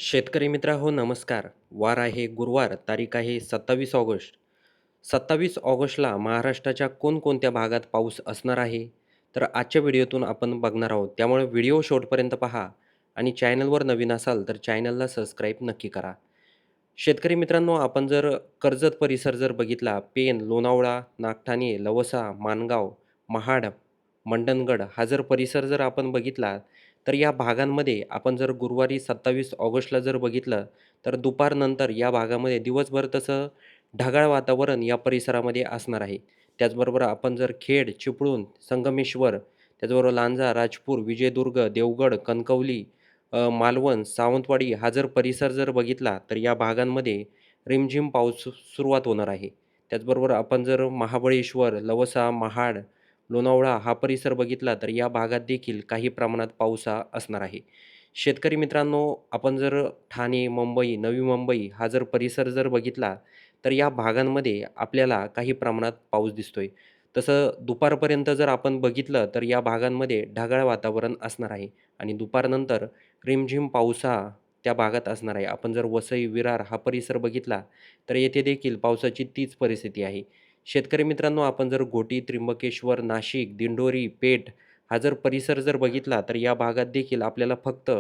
शेतकरी मित्र नमस्कार. वार आहे गुरुवार, तारीख आहे 27 ऑगस्ट. 27 ऑगस्टला महाराष्ट्राच्या कोणकोणत्या भागात पाऊस असणार आहे? तर आजच्या व्हिडिओतून आपण बघणार आहोत. त्यामुळे व्हिडिओ शेवटपर्यंत पहा आणि चॅनलवर नवीन असाल तर चॅनलला सबस्क्राईब नक्की करा. शेतकरी मित्रांनो, आपण जर कर्जत परिसर जर बघितला, पेन, लोणावळा, नागठाणे, लवसा, माणगाव, महाड, मंडणगड हा जर परिसर जर आपण बघितला, तर या भागांमध्ये आपण जर गुरुवारी 27 ऑगस्टला जर बघितलं, तर दुपारनंतर या भागामध्ये दिवसभर तसं ढगाळ वातावरण या परिसरामध्ये असणार आहे. त्याचबरोबर आपण जर खेड, चिपळूण, संगमेश्वर, त्याचबरोबर लांजा, राजपूर, विजयदुर्ग, देवगड, कणकवली, मालवण, सावंतवाडी हा जर परिसर जर बघितला, तर या भागांमध्ये रिमझिम पाऊस सुरुवात होणार आहे. त्याचबरोबर आपण जर महाबळेश्वर, लवसा, महाड, लोणावळा हा परिसर बघितला, तर या भागात देखील काही प्रमाणात पाऊस हा असणार आहे. शेतकरी मित्रांनो, आपण जर ठाणे, मुंबई, नवी मुंबई हा जर परिसर जर बघितला, तर या भागांमध्ये आपल्याला काही प्रमाणात पाऊस दिसतोय. तसं दुपारपर्यंत जर आपण बघितलं, तर या भागांमध्ये ढगाळ वातावरण असणार आहे आणि दुपारनंतर रिमझिम पाऊस हा त्या भागात असणार आहे. आपण जर वसई, विरार हा परिसर बघितला, तर येथे देखील पावसाची तीच परिस्थिती आहे. शेतकरी मित्रांनो, आपण जर घोटी, त्र्यंबकेश्वर, नाशिक, दिंडोरी, पेठ हा जर परिसर जर बघितला, तर या भागात देखील आपल्याला फक्त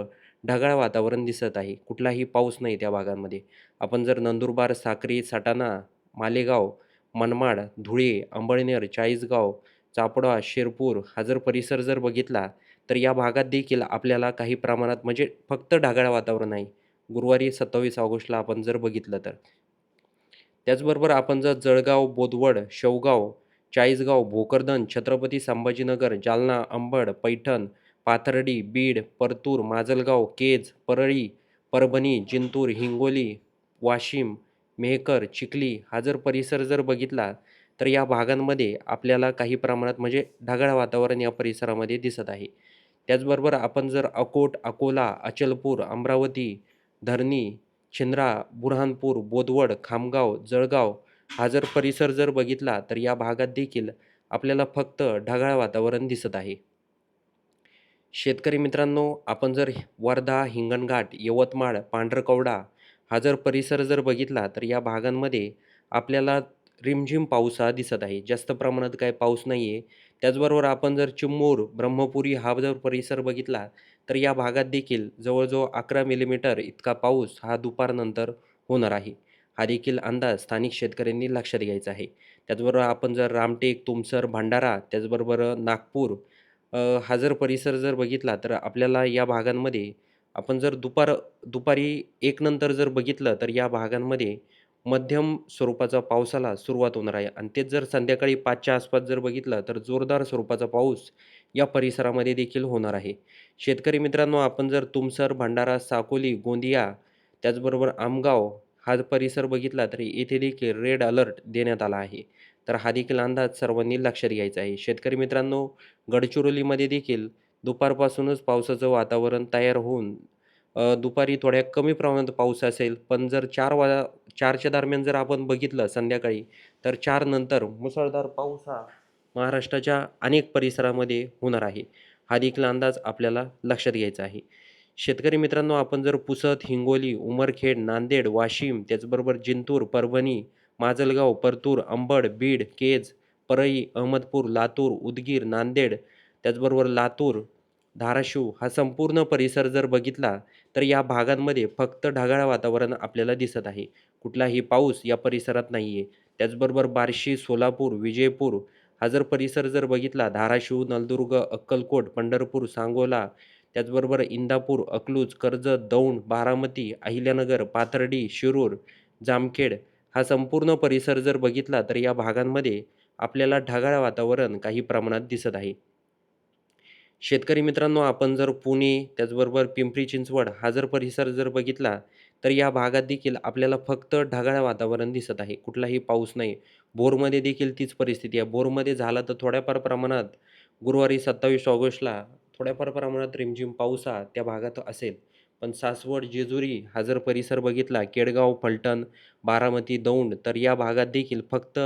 ढगाळ वातावरण दिसत आहे. कुठलाही पाऊस नाही त्या भागांमध्ये. आपण जर नंदुरबार, साक्री, सटाणा, मालेगाव, मनमाड, धुळे, अंबळनेर, चाळीसगाव, चापडा, शिरपूर हा जर परिसर जर बघितला, तर या भागात देखील आपल्याला काही प्रमाणात म्हणजे फक्त ढगाळ वातावरण आहे. गुरुवारी 27 ऑगस्टला आपण जर बघितलं तर. त्याचबरोबर आपण जर जळगाव, बोदवड, शेवगाव, चाळीसगाव, भोकरदन, छत्रपती संभाजीनगर, जालना, अंबड, पैठण, पाथर्डी, बीड, परतूर, माजलगाव, केज, परळी, परभणी, जिंतूर, हिंगोली, वाशिम, मेहकर, चिखली हा जर परिसर जर बघितला, तर या भागांमध्ये आपल्याला काही प्रमाणात म्हणजे ढगाळ वातावरण या परिसरामध्ये दिसत आहे. त्याचबरोबर आपण जर अकोट, अकोला, अचलपूर, अमरावती, धरणी, छिंद्रा, बुऱ्हाणपूर, बोदवड, खामगाव, जळगाव हा जर परिसर जर बघितला, तर या भागात देखील आपल्याला फक्त ढगाळ वातावरण दिसत आहे. शेतकरी मित्रांनो, आपण जर वर्धा, हिंगणघाट, यवतमाळ, पांढरकवडा हा जर परिसर जर बघितला, तर या भागांमध्ये आपल्याला रिमझिम पाऊस हा दिसत आहे. जास्त प्रमाणात काही पाऊस नाही आहे. त्याचबरोबर आपण जर चिमूर, ब्रह्मपुरी हा जर परिसर बघितला, तर या भागात देखील जवळजवळ 11 मिलीमीटर इतका पाऊस हा दुपारनंतर होणार आहे. हा देखील अंदाज स्थानिक शेतकऱ्यांनी लक्षात घ्यायचा आहे. त्याचबरोबर आपण जर रामटेक, तुमसर, भंडारा, त्याचबरोबर नागपूर हा जर परिसर जर बघितला, तर आपल्याला या भागांमध्ये आपण जर दुपारी 1 नंतर जर बघितलं, तर या भागांमध्ये मध्यम स्वरूपाचा पावसाला सुरुवात होणार आहे आणि तेच जर संध्याकाळी 5च्या आसपास जर बघितलं, तर जोरदार स्वरूपाचा पाऊस या परिसरामध्ये देखील होणार आहे. शेतकरी मित्रांनो, आपण जर तुमसर, भंडारा, साकोली, गोंदिया, त्याचबरोबर आमगाव हा परिसर बघितला, तर येथे देखील रेड अलर्ट देण्यात आला आहे. तर हा देखील अंदाज सर्वांनी लक्षात घ्यायचा आहे. शेतकरी मित्रांनो, गडचिरोलीमध्ये देखील दुपारपासूनच पावसाचं वातावरण तयार होऊन दुपारी थोड्या कमी प्रमाणात पाऊस असेल, पण जर 4च्या दरम्यान जर आपण बघितलं संध्याकाळी, तर 4 नंतर मुसळधार पाऊस हा महाराष्ट्राच्या अनेक परिसरामध्ये होणार आहे. हा देखील अंदाज आपल्याला लक्षात घ्यायचा आहे. शेतकरी मित्रांनो, आपण जर पुसद, हिंगोली, उमरखेड, नांदेड, वाशिम, त्याचबरोबर जिंतूर, परभणी, माजलगाव, परतूर, अंबड, बीड, केज, परळी, अहमदपूर, लातूर, उदगीर, नांदेड, त्याचबरोबर लातूर, धाराशिव हा संपूर्ण परिसर जर बघितला, तर या भागांमध्ये फक्त ढगाळ वातावरण आपल्याला दिसत आहे. कुठलाही पाऊस या परिसरात नाही आहे. त्याचबरोबर बार्शी, सोलापूर, विजयपूर हा जर परिसर जर बघितला, धाराशिव, नलदुर्ग, अक्कलकोट, पंढरपूर, सांगोला, त्याचबरोबर इंदापूर, अकलूज, कर्जत, दौंड, बारामती, अहिल्यानगर, पाथर्डी, शिरूर, जामखेड हा संपूर्ण परिसर जर बघितला, तर या भागांमध्ये आपल्याला ढगाळ वातावरण काही प्रमाणात दिसत आहे. शेतकरी मित्रांनो, आपण जर पुणे, त्याचबरोबर पिंपरी चिंचवड हा जर परिसर जर बघितला, तर या भागात देखील आपल्याला फक्त ढगाळ वातावरण दिसत आहे. कुठलाही पाऊस नाही. भोरमध्ये देखील तीच परिस्थिती आहे. भोरमध्ये झाला तर थोड्याफार प्रमाणात गुरुवारी 27 ऑगस्टला थोड्याफार प्रमाणात रिमझिम पाऊस हा त्या भागात असेल. पण सासवड, जेजुरी हा जर परिसर बघितला, केडगाव, फलटण, बारामती, दौंड तर या भागात देखील फक्त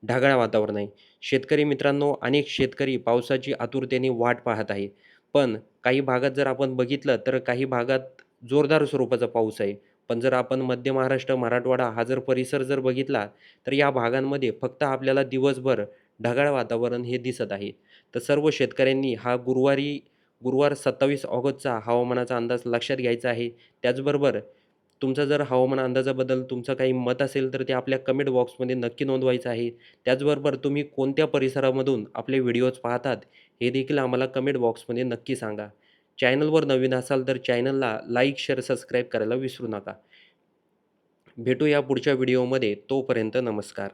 ढगाळ वातावरण आहे. शेतकरी मित्रांनो, अनेक शेतकरी पावसाची आतुरतेने वाट पाहत आहे. पण काही भागात जर आपण बघितलं, तर काही भागात जोरदार स्वरूपाचा पाऊस आहे. पण जर आपण मध्य महाराष्ट्र, मराठवाडा हा जर परिसर जर बघितला, तर या भागांमध्ये फक्त आपल्याला दिवसभर ढगाळ वातावरण हे दिसत आहे. तर सर्व शेतकऱ्यांनी हा गुरुवार 27 ऑगस्टचा हवामानाचा अंदाज लक्षात घ्यायचा आहे. त्याचबरोबर तुमचा जर हवामान अंदाजाबद्दल तुमचं काही मत असेल, तर ते आपल्या कमेंट बॉक्समध्ये नक्की नोंदवायचं आहे. त्याचबरोबर तुम्ही कोणत्या परिसरामधून आपले व्हिडिओज पाहतात, हे देखील आम्हाला कमेंट बॉक्समध्ये नक्की सांगा. चॅनलवर नवीन असाल तर चॅनलला लाईक, शेअर, सबस्क्राईब करायला विसरू नका. भेटूया पुढच्या व्हिडिओमध्ये. तोपर्यंत नमस्कार.